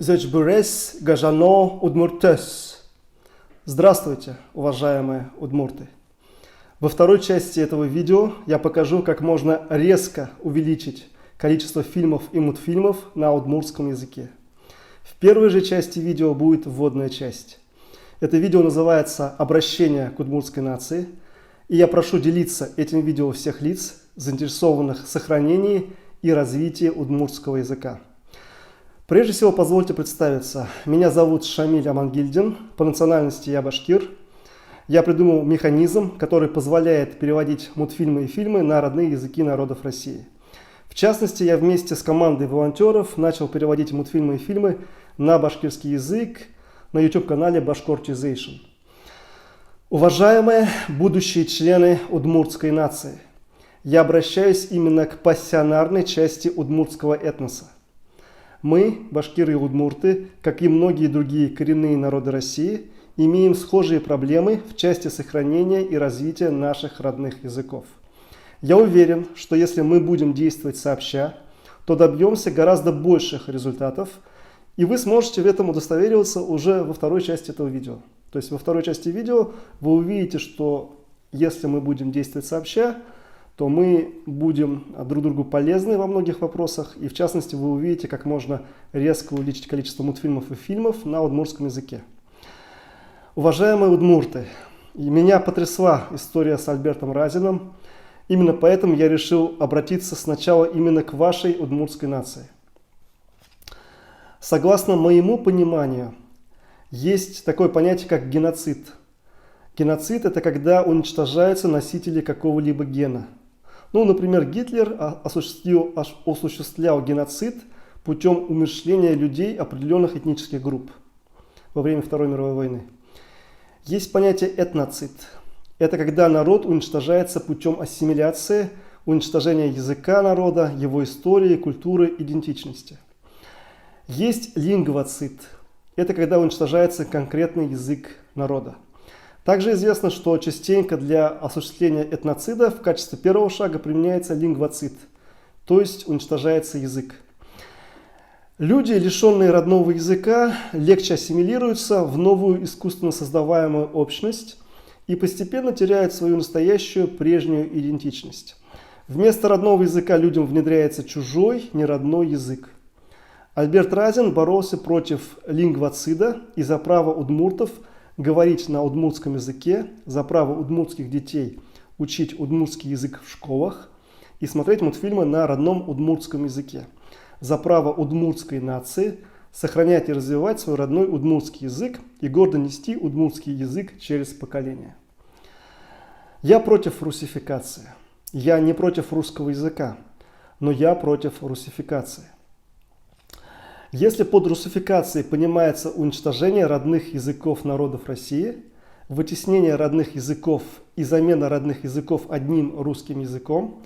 Зечбурес гажано удмуртес. Здравствуйте, уважаемые удмурты! Во второй части этого видео я покажу, как можно резко увеличить количество фильмов и мультфильмов на удмуртском языке. В первой же части видео будет вводная часть. Это видео называется «Обращение к удмуртской нации», и я прошу делиться этим видео всех лиц, заинтересованных в сохранении и развитии удмуртского языка. Прежде всего, позвольте представиться. Меня зовут Шамиль Амангильдин, по национальности я башкир. Я придумал механизм, который позволяет переводить мультфильмы и фильмы на родные языки народов России. В частности, я вместе с командой волонтеров начал переводить мультфильмы и фильмы на башкирский язык на YouTube-канале Bashkortization. Уважаемые будущие члены удмуртской нации, я обращаюсь именно к пассионарной части удмуртского этноса. Мы, башкиры и удмурты, как и многие другие коренные народы России, имеем схожие проблемы в части сохранения и развития наших родных языков. Я уверен, что если мы будем действовать сообща, то добьемся гораздо больших результатов, и вы сможете в этом удостовериваться уже во второй части этого видео. То есть во второй части видео вы увидите, что если мы будем действовать сообща, то мы будем друг другу полезны во многих вопросах, и в частности вы увидите, как можно резко увеличить количество мультфильмов и фильмов на удмуртском языке. Уважаемые удмурты, меня потрясла история с Альбертом Разиным, именно поэтому я решил обратиться сначала именно к вашей удмуртской нации. Согласно моему пониманию, есть такое понятие, как геноцид. Геноцид – это когда уничтожаются носители какого-либо гена. Ну, например, Гитлер осуществлял геноцид путем умерщвления людей определенных этнических групп во время Второй мировой войны. Есть понятие этноцид. Это когда народ уничтожается путем ассимиляции, уничтожения языка народа, его истории, культуры, идентичности. Есть лингвоцид. Это когда уничтожается конкретный язык народа. Также известно, что частенько для осуществления этноцида в качестве первого шага применяется лингвоцид, то есть уничтожается язык. Люди, лишенные родного языка, легче ассимилируются в новую искусственно создаваемую общность и постепенно теряют свою настоящую прежнюю идентичность. Вместо родного языка людям внедряется чужой, неродной язык. Альберт Разин боролся против лингвоцида и за право удмуртов говорить на удмуртском языке, за право удмуртских детей учить удмуртский язык в школах и смотреть мультфильмы на родном удмуртском языке, за право удмуртской нации сохранять и развивать свой родной удмуртский язык и гордо нести удмуртский язык через поколения. Я против русификации. Я не против русского языка, но я против русификации. Если под русификацией понимается уничтожение родных языков народов России, вытеснение родных языков и замена родных языков одним русским языком,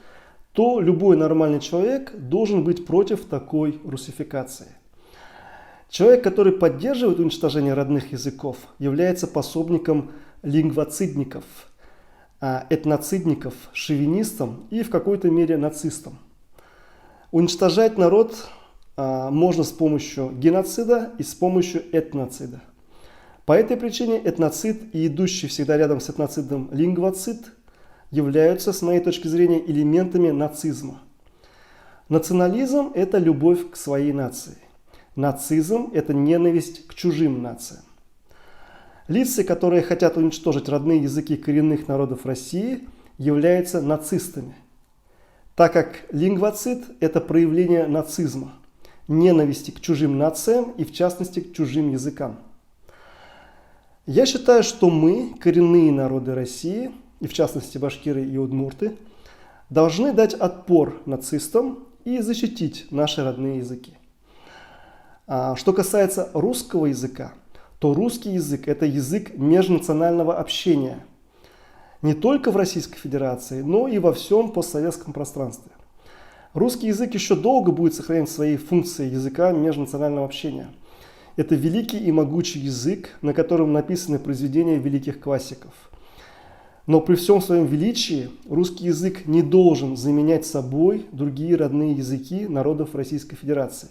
то любой нормальный человек должен быть против такой русификации. Человек, который поддерживает уничтожение родных языков, является пособником лингвоцидников, этноцидников, шовинистом и в какой-то мере нацистом. Уничтожать народ можно с помощью геноцида и с помощью этноцида. По этой причине этноцид и идущий всегда рядом с этноцидом лингвоцид являются, с моей точки зрения, элементами нацизма. Национализм – это любовь к своей нации. Нацизм – это ненависть к чужим нациям. Лица, которые хотят уничтожить родные языки коренных народов России, являются нацистами, так как лингвоцид – это проявление нацизма, ненависти к чужим нациям и в частности к чужим языкам. Я считаю, что мы, коренные народы России, и в частности башкиры и удмурты, должны дать отпор нацистам и защитить наши родные языки. Что касается русского языка, то русский язык – это язык межнационального общения не только в Российской Федерации, но и во всем постсоветском пространстве. Русский язык еще долго будет сохранять свои функции языка межнационального общения. Это великий и могучий язык, на котором написаны произведения великих классиков. Но при всем своем величии русский язык не должен заменять собой другие родные языки народов Российской Федерации.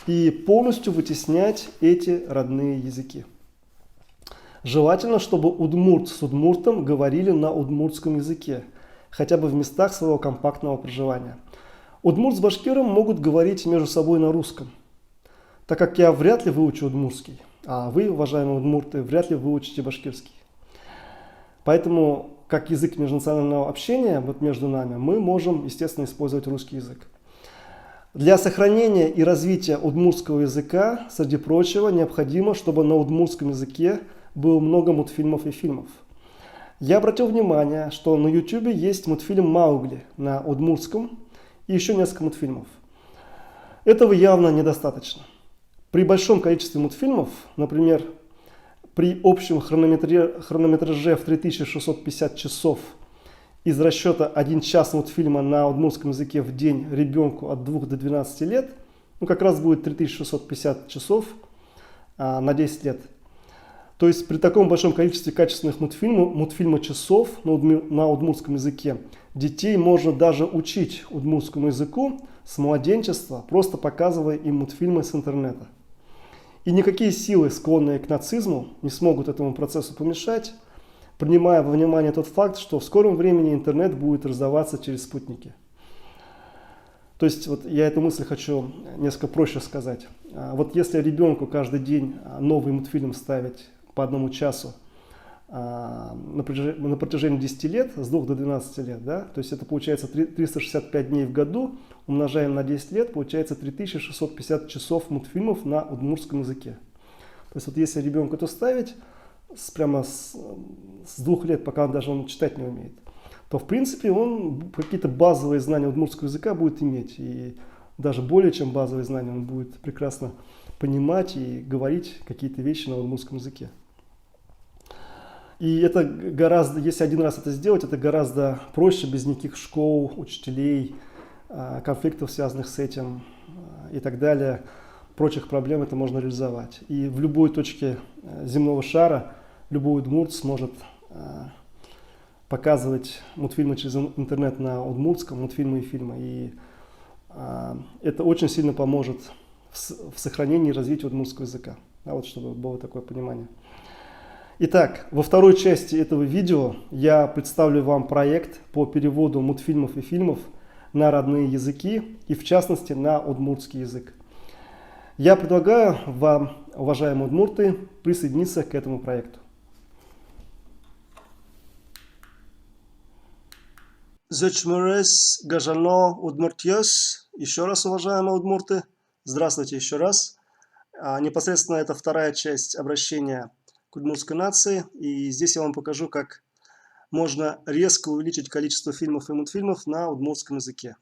и полностью вытеснять эти родные языки. Желательно, чтобы удмурт с удмуртом говорили на удмуртском языке, хотя бы в местах своего компактного проживания. Удмурт с башкиром могут говорить между собой на русском, так как я вряд ли выучу удмуртский, а вы, уважаемые удмурты, вряд ли выучите башкирский. Поэтому, как язык межнационального общения вот между нами, мы можем, естественно, использовать русский язык. Для сохранения и развития удмуртского языка, среди прочего, необходимо, чтобы на удмуртском языке было много мультфильмов и фильмов. Я обратил внимание, что на YouTube есть мультфильм «Маугли» на удмуртском и еще несколько мультфильмов. Этого явно недостаточно. При большом количестве мультфильмов, например, при общем хронометраже в 3650 часов из расчета 1 час мультфильма на удмуртском языке в день ребенку от 2 до 12 лет, ну как раз будет 3650 часов на 10 лет. То есть при таком большом количестве качественных мультфильма часов на удмуртском языке детей можно даже учить удмуртскому языку с младенчества, просто показывая им мультфильмы с интернета. И никакие силы, склонные к нацизму, не смогут этому процессу помешать, принимая во внимание тот факт, что в скором времени интернет будет раздаваться через спутники. То есть вот я эту мысль хочу несколько проще сказать. Вот если ребенку каждый день новый мультфильм ставить по 1 часу на протяжении 10 лет, с 2 до 12 лет, да, то есть это получается 365 дней в году, умножаем на 10 лет, получается 3650 часов мультфильмов на удмуртском языке. То есть вот если ребенку это ставить прямо с 2 лет, пока даже он читать не умеет, то в принципе он какие-то базовые знания удмуртского языка будет иметь. И даже более чем базовые знания он будет прекрасно понимать и говорить какие-то вещи на удмуртском языке. И это гораздо, если один раз это сделать, это гораздо проще, без никаких школ, учителей, конфликтов, связанных с этим и так далее. Прочих проблем это можно реализовать. И в любой точке земного шара любой удмурт сможет показывать мультфильмы через интернет на удмуртском, мультфильмы и фильмы. И это очень сильно поможет в сохранении и развитии удмуртского языка. Вот чтобы было такое понимание. Итак, во второй части этого видео я представлю вам проект по переводу мультфильмов и фильмов на родные языки и в частности на удмуртский язык. Я предлагаю вам, уважаемые удмурты, присоединиться к этому проекту. Зечмерес Гажано Удмуртьес. Еще раз, уважаемые удмурты, здравствуйте еще раз. Непосредственно это вторая часть обращения к удмуртской нации. И здесь я вам покажу, как можно резко увеличить количество фильмов и мультфильмов на удмуртском языке.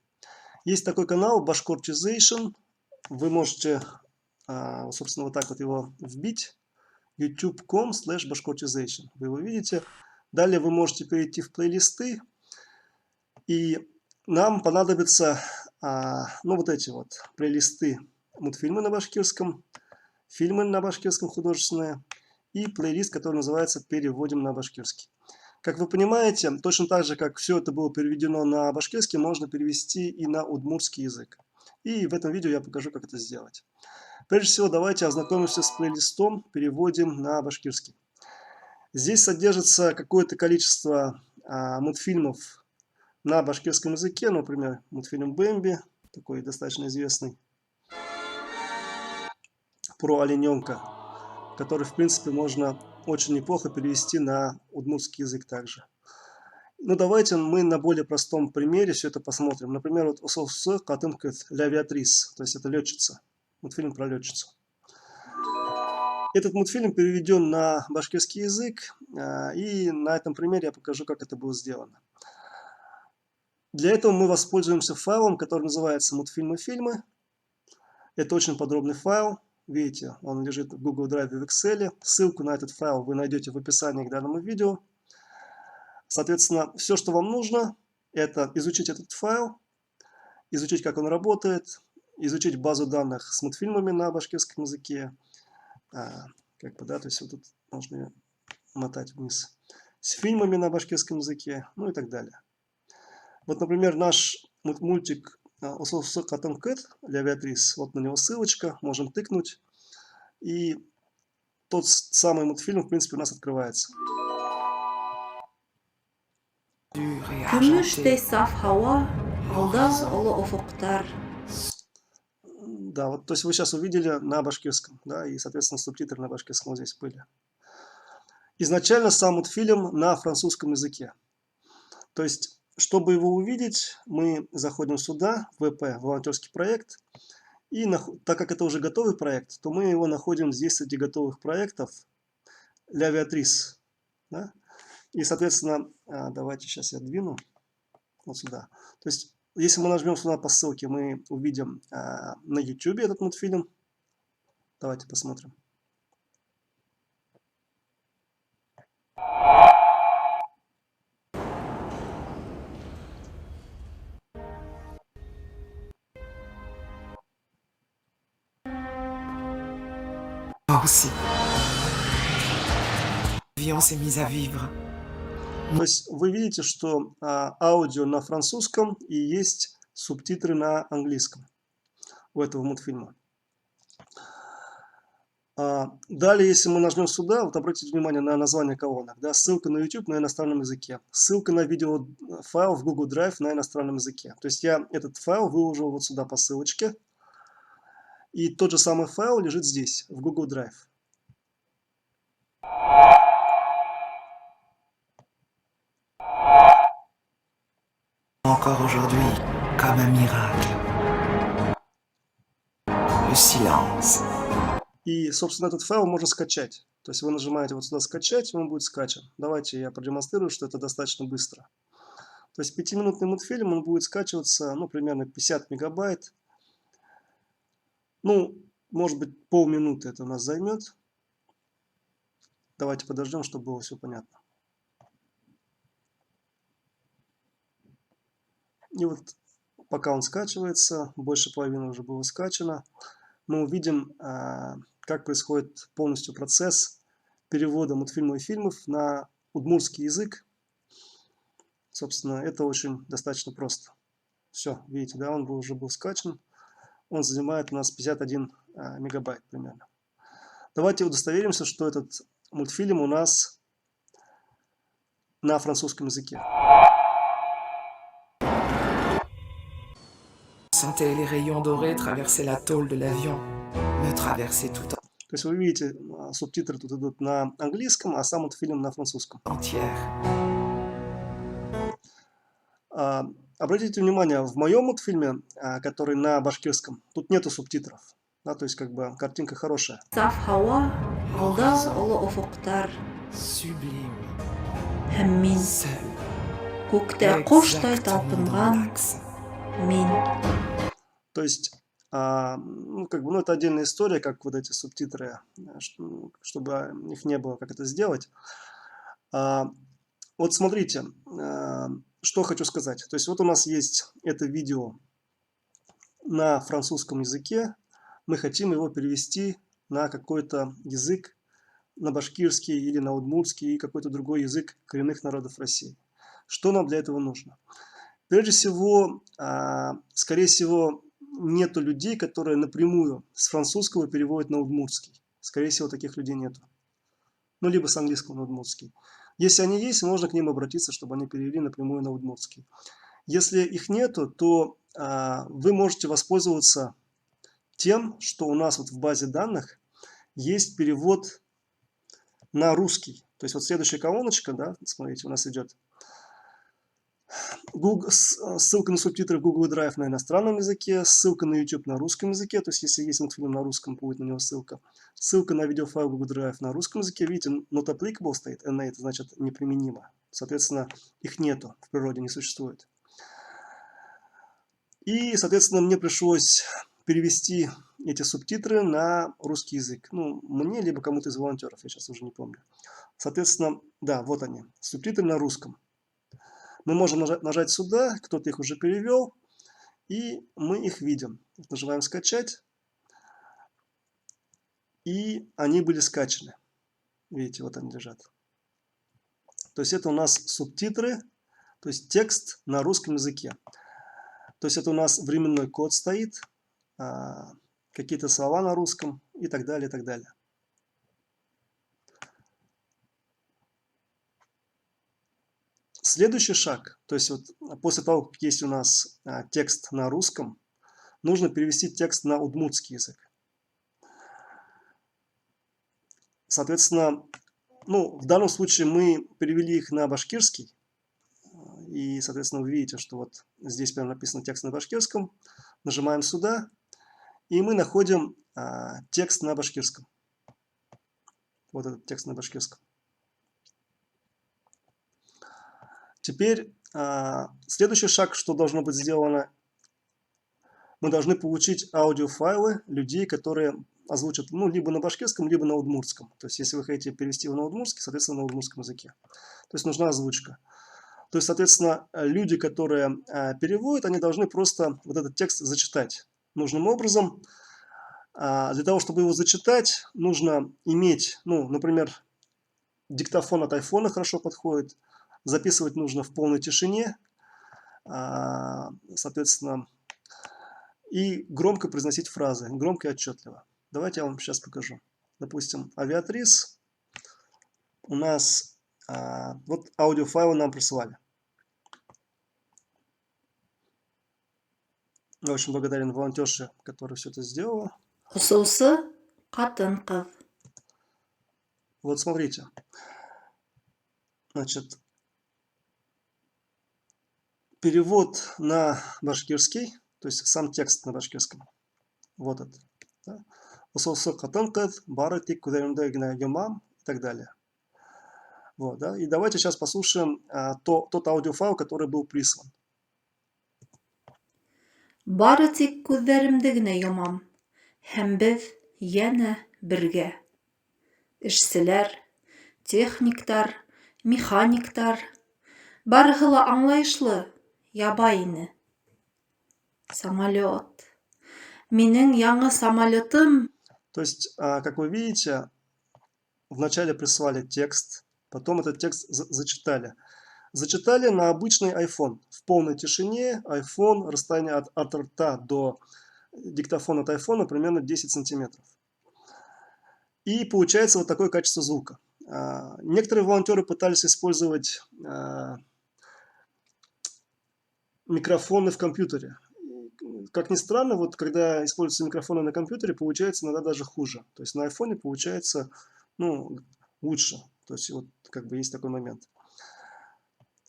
Есть такой канал Bashkortization. Вы можете, собственно, вот так вот его вбить. youtube.com/bashkortization. Вы его видите. Далее вы можете перейти в плейлисты. И нам понадобятся, вот эти вот плейлисты: мультфильмы на башкирском, фильмы на башкирском художественные и плейлист, который называется «Переводим на башкирский». Как вы понимаете, точно так же, как все это было переведено на башкирский, можно перевести и на удмуртский язык. И в этом видео я покажу, как это сделать. Прежде всего, давайте ознакомимся с плейлистом «Переводим на башкирский». Здесь содержится какое-то количество мультфильмов на башкирском языке, например, мультфильм «Бэмби», такой достаточно известный, про олененка, который, в принципе, можно очень неплохо перевести на удмуртский язык также. Ну, давайте мы на более простом примере все это посмотрим. Например, вот «Осовсы Катымкет Лявиатрис», то есть это летчица, мультфильм про летчицу. Этот мультфильм переведен на башкирский язык, и на этом примере я покажу, как это было сделано. Для этого мы воспользуемся файлом, который называется «Мультфильмы фильмы». Это очень подробный файл. Видите, он лежит в Google Drive и в Excel. Ссылку на этот файл вы найдете в описании к данному видео. Соответственно, все, что вам нужно, это изучить этот файл, изучить, как он работает, изучить базу данных с мультфильмами на башкирском языке. То есть вот тут можно ее мотать вниз. С фильмами на башкирском языке, ну и так далее. Вот, например, наш мультик осы қатын кэт, Лявиатрис, вот на него ссылочка, можем тыкнуть. И тот самый мультфильм, в принципе, у нас открывается. Күмүштей саф һава, алда олы уфуктар. Да, вот, то есть вы сейчас увидели на башкирском, да, и, соответственно, субтитры на башкирском вот здесь были. Изначально сам мультфильм на французском языке. То есть, чтобы его увидеть, мы заходим сюда, в ВП, волонтерский проект, и так как это уже готовый проект, то мы его находим здесь среди готовых проектов, Лявиатрис, да? И, соответственно, давайте сейчас я двину вот сюда. То есть, если мы нажмем сюда по ссылке, мы увидим на YouTube этот мультфильм. Давайте посмотрим. Moi aussi. Vie, on s'est mise à vivre. То есть вы видите, что аудио на французском и есть субтитры на английском у этого мультфильма. Далее, если мы нажмем сюда, вот обратите внимание на название колонок, да, ссылка на YouTube на иностранном языке, ссылка на видеофайл в Google Drive на иностранном языке. То есть я этот файл выложил вот сюда по ссылочке, и тот же самый файл лежит здесь, в Google Drive. Encore aujourd'hui, comme un miracle. Le silence. И, собственно, этот файл можно скачать. То есть вы нажимаете вот сюда «Скачать», и он будет скачан. Давайте я продемонстрирую, что это достаточно быстро. То есть 5-минутный мультфильм, он будет скачиваться, ну, примерно 50 мегабайт. Ну, может быть, полминуты это у нас займет. Давайте подождем, чтобы было все понятно. И вот пока он скачивается, больше половины уже было скачано, мы увидим, как происходит полностью процесс перевода мультфильмов и фильмов на удмуртский язык. Собственно, это очень достаточно просто. Все, видите, да, он уже был скачан. Он занимает у нас 51 мегабайт примерно. Давайте удостоверимся, что этот мультфильм у нас на французском языке. Sentais les rayons dorés traverser la tôle de l'avion, me traverser tout То есть вы видите, субтитры тут идут на английском, а сам мультфильм на французском. entière. Обратите внимание, в моем мультфильме, который на башкирском, тут нету субтитров. Да, то есть как бы картинка хорошая. Саф һава, алда олы уфуктар. Sublime. Һәм мин Seul. күктә коштай Exactement dans талпынган l'axe. мин. То есть, ну, как бы, ну, это отдельная история, как вот эти субтитры, чтобы их не было, как это сделать. Вот смотрите, что хочу сказать. То есть вот у нас есть это видео на французском языке. Мы хотим его перевести на какой-то язык, на башкирский или на удмуртский и какой-то другой язык коренных народов России. Что нам для этого нужно? Прежде всего, скорее всего, нету людей, которые напрямую с французского переводят на удмуртский. Скорее всего, таких людей нету. Ну, либо с английского на удмуртский. Если они есть, можно к ним обратиться, чтобы они перевели напрямую на удмуртский. Если их нету, то вы можете воспользоваться тем, что у нас вот в базе данных есть перевод на русский. То есть вот следующая колоночка, да, смотрите, у нас идет ссылка на субтитры в Google Drive на иностранном языке, ссылка на YouTube на русском языке, то есть если есть мультфильм на русском, будет на него ссылка. Ссылка на видеофайл Google Drive на русском языке, видите, not applicable стоит, NA, это значит неприменимо. Соответственно, их нету, в природе не существует. И, соответственно, мне пришлось перевести эти субтитры на русский язык. Ну, мне, либо кому-то из волонтеров, я сейчас уже не помню. Соответственно, да, вот они, субтитры на русском. Мы можем нажать сюда, кто-то их уже перевел, и мы их видим. Нажимаем «Скачать», и они были скачаны. Видите, вот они лежат. То есть это у нас субтитры, то есть текст на русском языке. То есть это у нас временной код стоит, какие-то слова на русском и так далее, и так далее. Следующий шаг, то есть вот после того, как есть у нас текст на русском, нужно перевести текст на удмуртский язык. Соответственно, ну, в данном случае мы перевели их на башкирский. И, соответственно, вы видите, что вот здесь прямо написан текст на башкирском. Нажимаем сюда, и мы находим текст на башкирском. Вот этот текст на башкирском. Теперь следующий шаг, что должно быть сделано. Мы должны получить аудиофайлы людей, которые озвучат, ну, либо на башкирском, либо на удмуртском. То есть, если вы хотите перевести его на удмуртский, соответственно, на удмуртском языке. То есть, нужна озвучка. То есть, соответственно, люди, которые переводят, они должны просто вот этот текст зачитать нужным образом. Для того, чтобы его зачитать, нужно иметь, ну, например, диктофон от айфона хорошо подходит. Записывать нужно в полной тишине, соответственно, и громко произносить фразы, громко и отчетливо. Давайте я вам сейчас покажу. Допустим, авиатрис. У нас вот аудиофайлы нам прислали. Я очень благодарен волонтерше, которая все это сделала. Хусусы қатын-қыз. Вот смотрите. Значит, перевод на башкирский, то есть сам текст на башкирском. Вот это. Хусусы қатын-қыз, бары тек көзлерімді генә йомам и так далее. Вот, да? И давайте сейчас послушаем тот аудиофайл, который был прислан. Бары тик күҙҙәремде генә йомам. Һәм беҙ йәнә бергә. Эшселәр, техниктар, механиктар. Барыһы ла аңлайышлы, ябай ине. Самолет. Минең яңы самолетым. То есть, как вы видите, вначале прислали текст, потом этот текст зачитали. Зачитали на обычный iPhone. В полной тишине iPhone, расстояние от рта до диктофона от iPhone примерно 10 сантиметров. И получается вот такое качество звука. Некоторые волонтеры пытались использовать микрофоны в компьютере. Как ни странно, вот когда используются микрофоны на компьютере, получается иногда даже хуже. То есть на iPhone получается, ну, лучше. То есть вот как бы есть такой момент.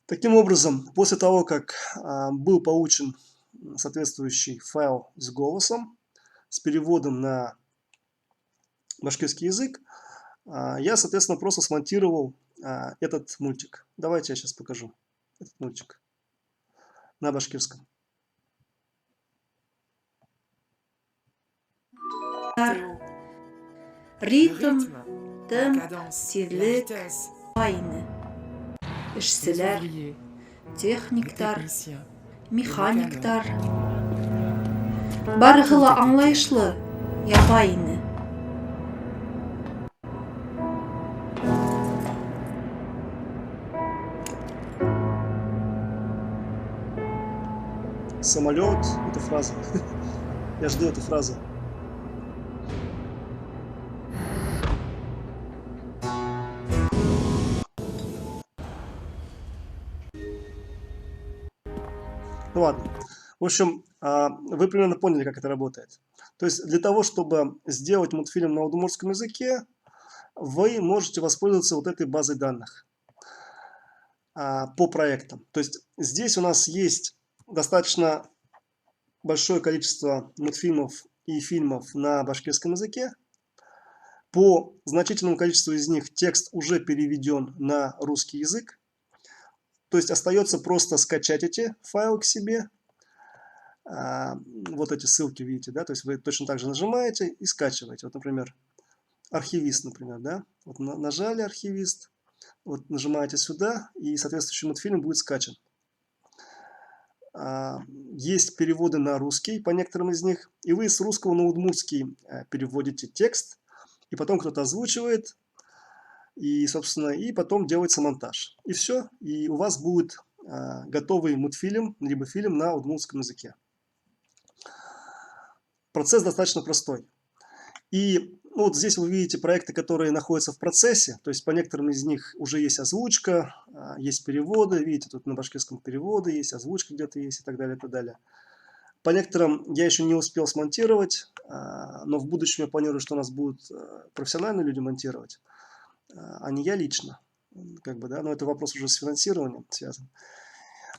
Таким образом, после того, как был получен соответствующий файл с голосом, с переводом на башкирский язык, я, соответственно, просто смонтировал этот мультик. Давайте я сейчас покажу этот мультик на башкирском. Théo, le Ритм, rythme, la темп, cadence, la тиҙлек, vitesse, айны. les Эшселәр, ouvriers, les техниктар, techniciens, механиктар. Барыһы ла аңлайышлы, ябай ине. Самолет, это фраза. Я жду эту фразу. Ну ладно. В общем, вы примерно поняли, как это работает. То есть для того, чтобы сделать мультфильм на удмуртском языке, вы можете воспользоваться вот этой базой данных по проектам. То есть здесь у нас есть достаточно большое количество мультфильмов и фильмов на башкирском языке. По значительному количеству из них текст уже переведен на русский язык. То есть остается просто скачать эти файлы к себе. Вот эти ссылки видите, да, то есть вы точно так же нажимаете и скачиваете. Вот, например, архивист, например, да, вот нажали архивист, вот нажимаете сюда, и соответствующий мультфильм будет скачан. Есть переводы на русский по некоторым из них, и вы с русского на удмуртский переводите текст, и потом кто-то озвучивает, и, собственно, и потом делается монтаж. И все, и у вас будет готовый мультфильм, либо фильм на удмуртском языке. процесс достаточно простой. И ну, вот здесь вы видите проекты, которые находятся в процессе, то есть по некоторым из них уже есть озвучка, есть переводы, видите, тут на башкирском переводы есть, озвучка где-то есть и так далее, и так далее. По некоторым я еще не успел смонтировать, но в будущем я планирую, что у нас будут профессиональные люди монтировать, а не я лично, как бы, да, но это вопрос уже с финансированием связан.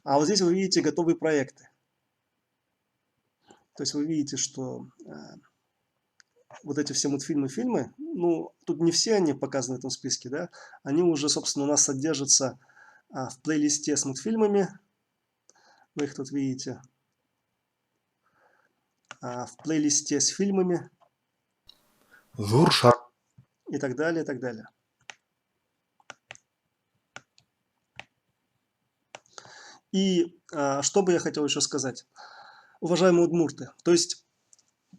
А вот здесь вы видите готовые проекты. То есть вы видите, что вот эти все мультфильмы, фильмы, ну, тут не все они показаны в этом списке, да, они уже, собственно, у нас содержатся в плейлисте с мультфильмами, вы их тут видите, в плейлисте с фильмами и так далее, и так далее. И что бы я хотел еще сказать, уважаемые удмурты, то есть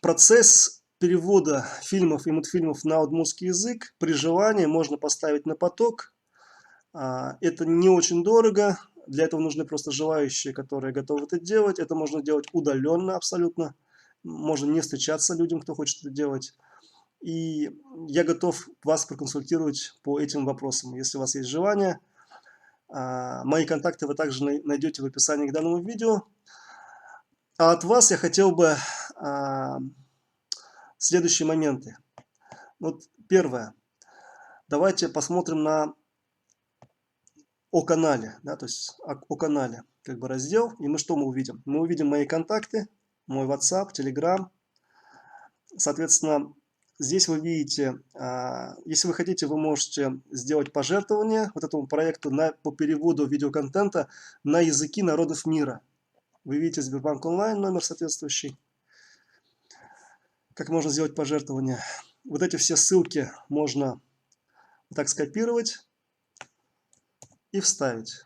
процесс перевода фильмов и мультфильмов на удмуртский язык при желании можно поставить на поток. Это не очень дорого, для этого нужны просто желающие, которые готовы это делать. Это можно делать удаленно абсолютно, можно не встречаться людям, кто хочет это делать. И я готов вас проконсультировать по этим вопросам, если у вас есть желание. Мои контакты вы также найдете в описании к данному видео. А от вас я хотел бы следующие моменты. Вот первое. Давайте посмотрим о канале, да, то есть о канале, как бы раздел. И мы что мы увидим? Мы увидим мои контакты, мой WhatsApp, Telegram. Соответственно, здесь вы видите, если вы хотите, вы можете сделать пожертвование вот этому проекту по переводу видеоконтента на языки народов мира. Вы видите Сбербанк онлайн номер соответствующий. Как можно сделать пожертвование? Вот эти все ссылки можно вот так скопировать и вставить.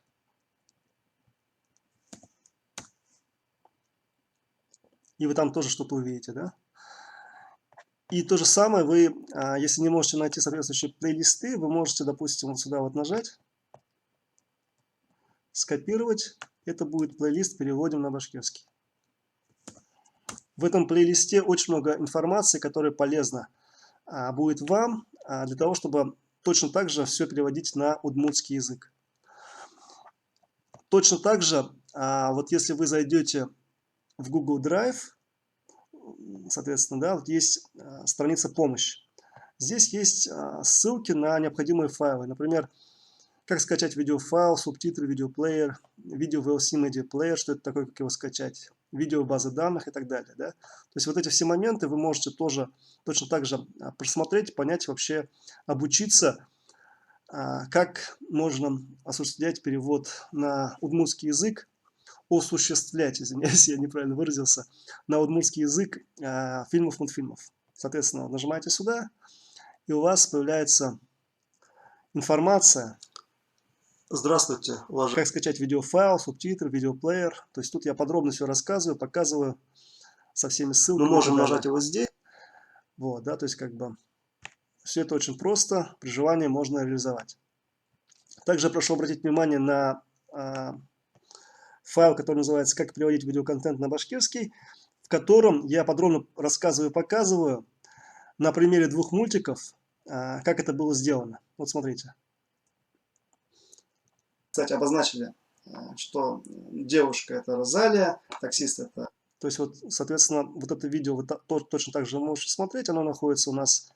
И вы там тоже что-то увидите, да? И то же самое вы, если не можете найти соответствующие плейлисты, вы можете, допустим, вот сюда вот нажать, скопировать. Это будет плейлист «Переводим на башкирский». В этом плейлисте очень много информации, которая полезна будет вам для того, чтобы точно так же все переводить на удмуртский язык. Точно так же, вот если вы зайдете в Google Drive, соответственно, да, вот есть страница «Помощь». Здесь есть ссылки на необходимые файлы. Например, как скачать видеофайл, субтитры, видеоплеер, видео VLC Media Player, что это такое, как его скачать, видео базы данных и так далее. Да? То есть вот эти все моменты вы можете тоже точно так же просмотреть, понять вообще, обучиться, как можно осуществлять перевод на удмуртский язык, осуществлять, извиняюсь, я неправильно выразился, на удмуртский язык фильмов, мультфильмов. Соответственно, нажимаете сюда, и у вас появляется информация. Здравствуйте, уважаемые. Как скачать видеофайл, субтитры, видеоплеер. То есть тут я подробно все рассказываю, показываю со всеми ссылками. Мы можем нажать его здесь. Вот, да, то есть как бы все это очень просто, при желании можно реализовать. Также прошу обратить внимание на файл, который называется «Как переводить видеоконтент на башкирский», в котором я подробно рассказываю и показываю на примере двух мультиков, как это было сделано. Вот смотрите. Кстати, обозначили, что девушка это Розалия, таксист это... То есть, вот, соответственно, вот это видео вы точно так же можете смотреть. Оно находится у нас,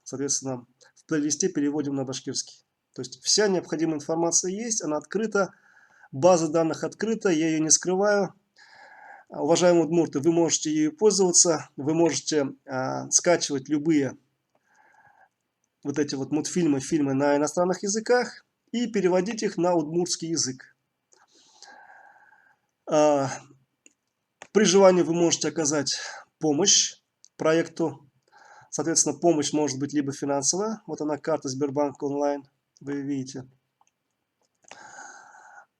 соответственно, в плейлисте «Переводим на башкирский». То есть, вся необходимая информация есть, она открыта, база данных открыта, я ее не скрываю. Уважаемые удмурты, вы можете ею пользоваться, вы можете скачивать любые вот эти вот мультфильмы, фильмы на иностранных языках и переводить их на удмуртский язык. При желании вы можете оказать помощь проекту. Соответственно, помощь может быть либо финансовая. Вот она, карта Сбербанк онлайн, вы видите.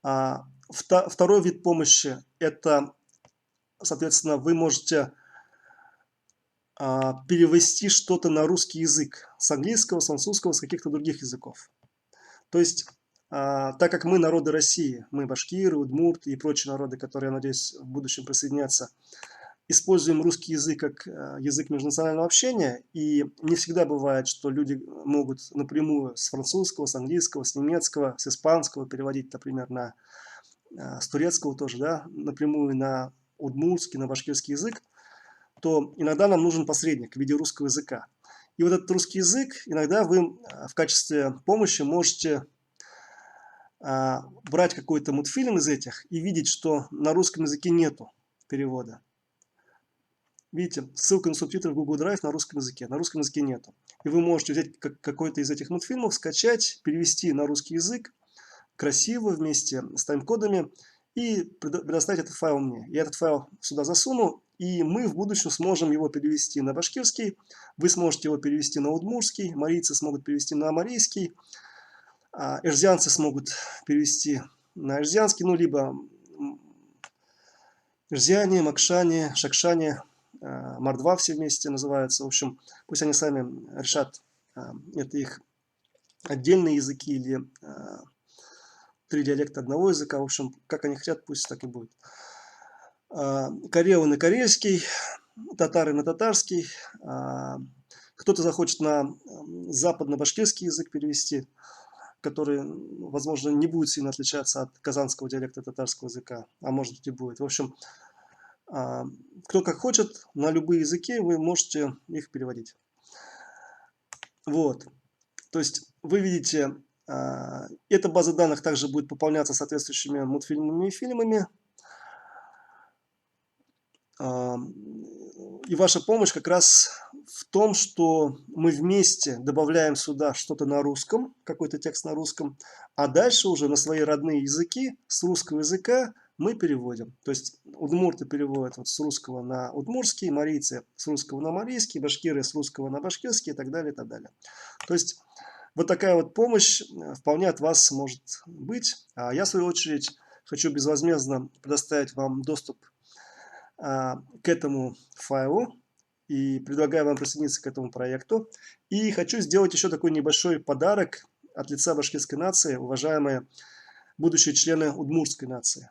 Второй вид помощи – это, соответственно, вы можете перевести что-то на русский язык с английского, с французского, с каких-то других языков. То есть, так как мы народы России, мы башкиры, удмурты и прочие народы, которые, я надеюсь, в будущем присоединятся используем русский язык как язык межнационального общения, и не всегда бывает, что люди могут напрямую с французского, с английского, с немецкого, с испанского переводить, например, с турецкого тоже, да, напрямую на удмуртский, на башкирский язык, то иногда нам нужен посредник в виде русского языка. И вот этот русский язык иногда вы в качестве помощи можете брать какой-то мультфильм из этих и видеть, что на русском языке нету перевода. Видите, ссылка на субтитры в Google Drive на русском языке нету. И вы можете взять какой-то из этих мультфильмов, скачать, перевести на русский язык, красиво, вместе с тайм-кодами, и предоставить этот файл мне. Я этот файл сюда засуну, и мы в будущем сможем его перевести на башкирский, вы сможете его перевести на удмуртский, марийцы смогут перевести на марийский, эрзианцы смогут перевести на эрзианский, ну, либо эрзиане, макшане, шакшане, мордва все вместе называются. В общем, пусть они сами решат, это их отдельные языки или 3 диалекта одного языка. В общем, как они хотят, пусть так и будет. Карелы на карельский, татары на татарский. Кто-то захочет на западно-башкирский язык перевести, который, возможно, не будет сильно отличаться от казанского диалекта татарского языка, а может быть и будет. В общем, кто как хочет, на любые языки вы можете их переводить. Вот. То есть вы видите, эта база данных также будет пополняться соответствующими мультфильмами и фильмами. И ваша помощь как раз в том, что мы вместе добавляем сюда что-то на русском, какой-то текст на русском, а дальше уже на свои родные языки, с русского языка мы переводим. То есть удмурты переводят вот с русского на удмуртский, марийцы с русского на марийский, башкиры с русского на башкирский и так далее, и так далее. То есть вот такая вот помощь вполне от вас может быть. А я, в свою очередь, хочу безвозмездно предоставить вам доступ к этому файлу и предлагаю вам присоединиться к этому проекту. И хочу сделать еще такой небольшой подарок от лица башкирской нации, уважаемые будущие члены удмуртской нации.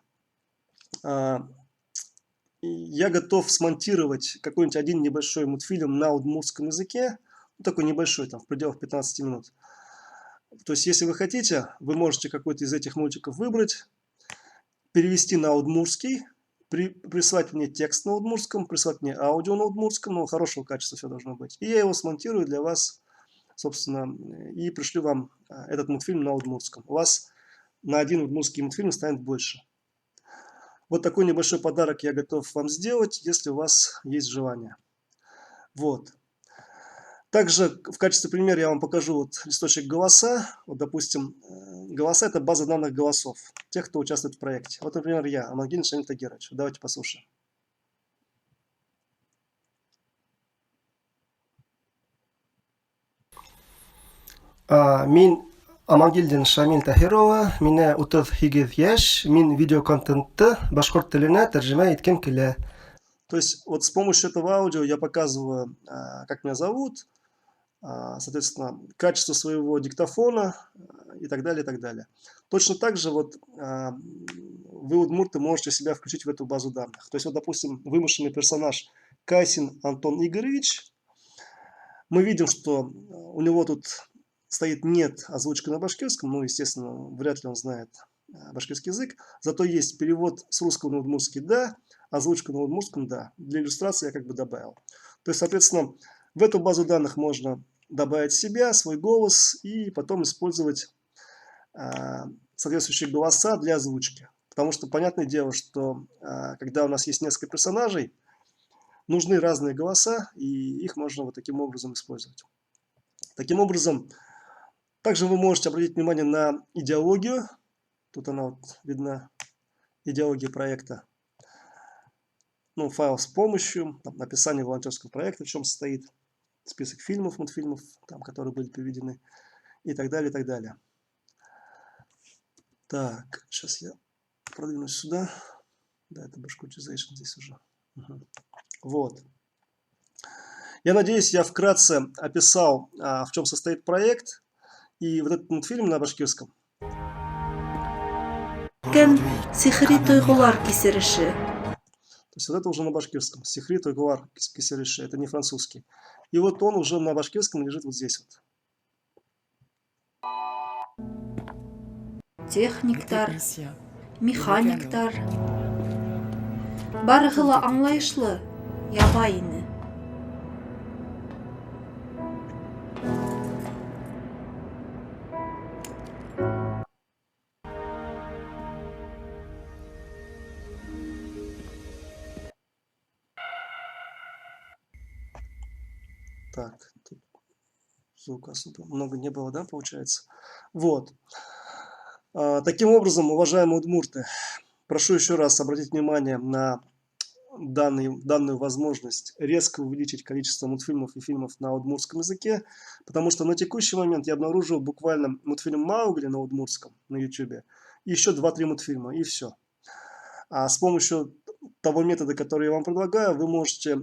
Я готов смонтировать какой-нибудь один небольшой мультфильм на удмуртском языке, такой небольшой, там в пределах 15 минут. То есть, если вы хотите, вы можете какой-то из этих мультиков выбрать, перевести на удмуртский, прислать мне текст на удмуртском, прислать мне аудио на удмуртском, но хорошего качества все должно быть. И я его смонтирую для вас, собственно, и пришлю вам этот мультфильм на удмуртском. У вас на один удмуртский мультфильм станет больше. Вот такой небольшой подарок я готов вам сделать, если у вас есть желание. Вот. Также в качестве примера я вам покажу вот листочек голоса. Вот, допустим, голоса – это база данных голосов тех, кто участвует в проекте. Вот, например, я, Амангельдин Шамиль Тагирович. Давайте послушаем. Мен Амангельдин Шамиль Тахирова, меня 38 яш, мен видеоконтентты башкорт тіліне тәржімә еткем келе. То есть вот с помощью этого аудио я показываю, как меня зовут, соответственно, качество своего диктофона и так далее, и так далее. Точно так же вот вы, удмурты, можете себя включить в эту базу данных. То есть вот, допустим, вымышленный персонаж Кайсин Антон Игоревич. Мы видим, что у него тут стоит нет озвучка на башкирском, ну, естественно, вряд ли он знает башкирский язык. Зато есть перевод с русского на удмуртский, да, озвучка на удмуртском, да. Для иллюстрации я как бы добавил. То есть, соответственно, в эту базу данных можно добавить себя, свой голос и потом использовать соответствующие голоса для озвучки. Потому что, понятное дело, что когда у нас есть несколько персонажей, нужны разные голоса, и их можно вот таким образом использовать. Таким образом, также вы можете обратить внимание на идеологию. Тут она вот видна, идеология проекта. Ну, файл с помощью, там, написание волонтерского проекта, в чем состоит, список фильмов, мультфильмов, там, которые были переведены, и так далее, и так далее. Так, сейчас я продвинусь сюда. Да, это Bashkirtization здесь уже. Угу. Вот. Я надеюсь, я вкратце описал, в чем состоит проект. И вот этот мультфильм на башкирском. Кем сихри тойгулар кисереше. То есть вот это уже на башкирском. Сихри Туйгуар Киселиши. Это не французский. И вот он уже на башкирском лежит вот здесь вот. Les Техниктар, techniciens, механиктар. Барығы ла аңлайышлы, ябай ине. Так, тут звука особо много не было, да, получается? Вот. Таким образом, уважаемые удмурты, прошу еще раз обратить внимание на данную возможность резко увеличить количество мультфильмов и фильмов на удмуртском языке, потому что на текущий момент я обнаружил буквально мультфильм «Маугли» на удмуртском на YouTube, и еще 2-3 мультфильма, и все. А с помощью того метода, который я вам предлагаю, вы можете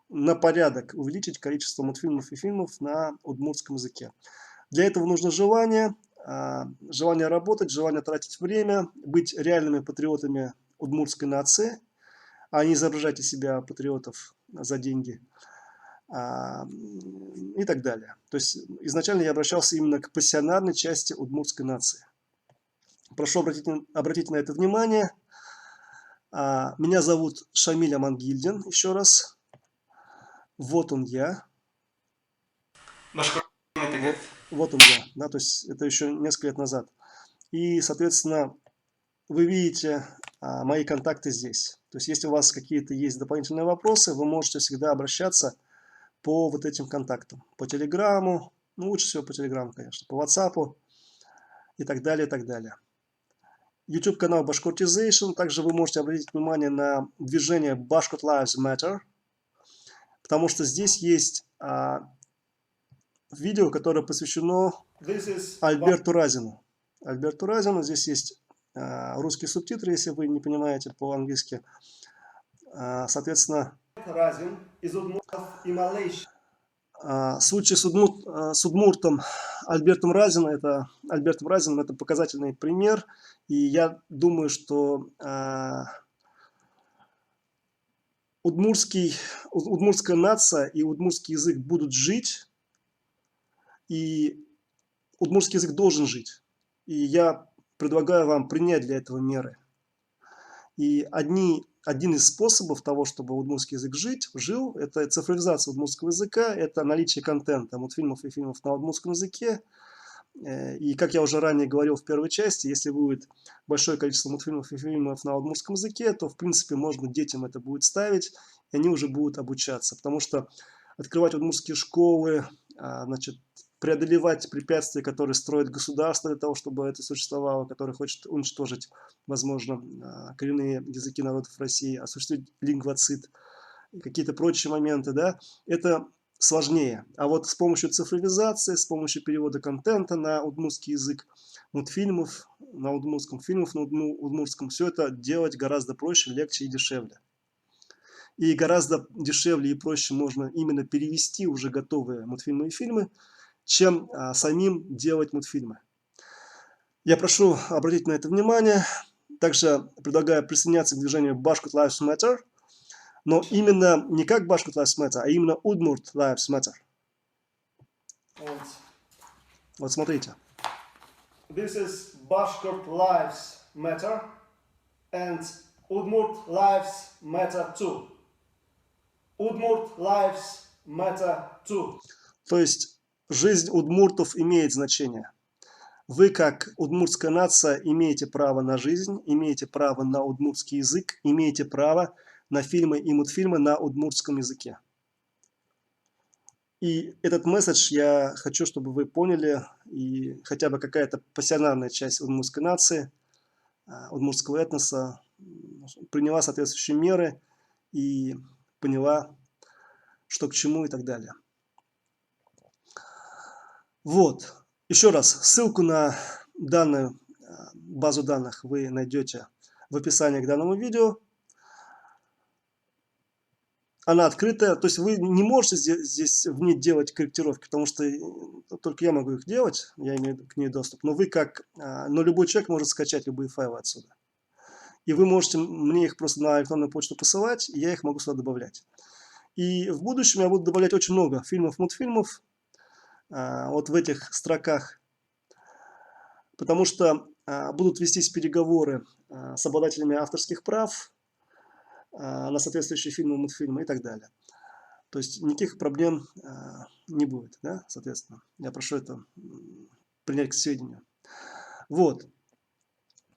на порядок увеличить количество мультфильмов и фильмов на удмуртском языке. Для этого нужно желание работать, желание тратить время, быть реальными патриотами удмуртской нации, а не изображать из себя патриотов за деньги и так далее. То есть изначально я обращался именно к пассионарной части удмуртской нации. Прошу обратить на это внимание. Меня зовут Шамиль Амангильдин, еще раз. Вот он я. Вот он я, да, то есть это еще несколько лет назад. И, соответственно, вы видите мои контакты здесь. То есть если у вас какие-то есть дополнительные вопросы, вы можете всегда обращаться по вот этим контактам. По Телеграму, ну лучше всего по Телеграму, конечно, по WhatsApp и так далее, и так далее. YouTube-канал Bashkortization. Также вы можете обратить внимание на движение Bashkort Lives Matter, потому что здесь есть видео, которое посвящено Альберту Разину. Альберту Разину. Здесь есть русские субтитры, если вы не понимаете по-английски. Соответственно, случай с удмуртом Альбертом Разином это показательный пример. И я думаю, что удмуртская нация и удмуртский язык будут жить, и удмуртский язык должен жить. И я предлагаю вам принять для этого меры. И один из способов того, чтобы удмуртский язык жил, это цифровизация удмуртского языка, это наличие контента, мультфильмов и фильмов на удмуртском языке. И как я уже ранее говорил в первой части, если будет большое количество мультфильмов и фильмов на удмуртском языке, то в принципе можно детям это будет ставить, и они уже будут обучаться. Потому что открывать удмуртские школы, значит, преодолевать препятствия, которые строит государство для того, чтобы это существовало, которое хочет уничтожить, возможно, коренные языки народов России, осуществить лингвоцид, какие-то прочие моменты, да, это сложнее. А вот с помощью цифровизации, с помощью перевода контента на удмуртский язык, мультфильмов на удмуртском, фильмов на удмуртском, все это делать гораздо проще, легче и дешевле. И гораздо дешевле и проще можно именно перевести уже готовые мультфильмы и фильмы, чем самим делать мультфильмы. Я прошу обратить на это внимание. Также предлагаю присоединяться к движению Bashkort Lives Matter, но именно не как Bashkort Lives Matter, а именно Udmurt Lives Matter. Вот смотрите. This is Bashkort Lives Matter and Udmurt Lives Matter too. Udmurt Lives Matter too. То есть жизнь удмуртов имеет значение. Вы, как удмуртская нация, имеете право на жизнь, имеете право на удмуртский язык, имеете право на фильмы и мультфильмы на удмуртском языке. И этот месседж я хочу, чтобы вы поняли, и хотя бы какая-то пассионарная часть удмуртской нации, удмуртского этноса приняла соответствующие меры и поняла, что к чему и так далее. Вот. Еще раз, ссылку на данную базу данных вы найдете в описании к данному видео. Она открытая, то есть вы не можете здесь в ней делать корректировки, потому что только я могу их делать, я имею к ней доступ. Но любой человек может скачать любые файлы отсюда. и вы можете мне их просто на электронную почту посылать, и я их могу сюда добавлять. И в будущем я буду добавлять очень много фильмов, мультфильмов вот в этих строках, потому что будут вестись переговоры с обладателями авторских прав на соответствующие фильмы, мультфильмы и так далее. То есть никаких проблем не будет, да, соответственно. Я прошу это принять к сведению. Вот.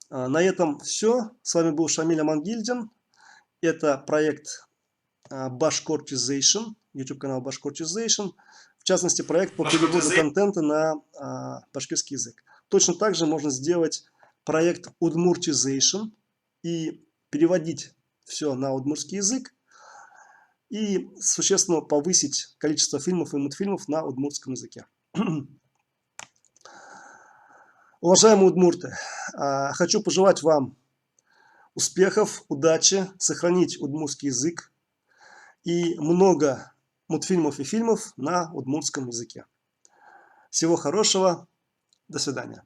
На этом все. С вами был Шамиль Амангильдин. Это проект Bashkortization, YouTube-канал Bashkortization. В частности, проект по переводу контента на башкирский язык. Точно так же можно сделать проект Udmurtization и переводить все на удмуртский язык и существенно повысить количество фильмов и мультфильмов на удмуртском языке. Уважаемые удмурты, хочу пожелать вам успехов, удачи, сохранить удмуртский язык и много мультфильмов и фильмов на удмуртском языке. Всего хорошего, до свидания.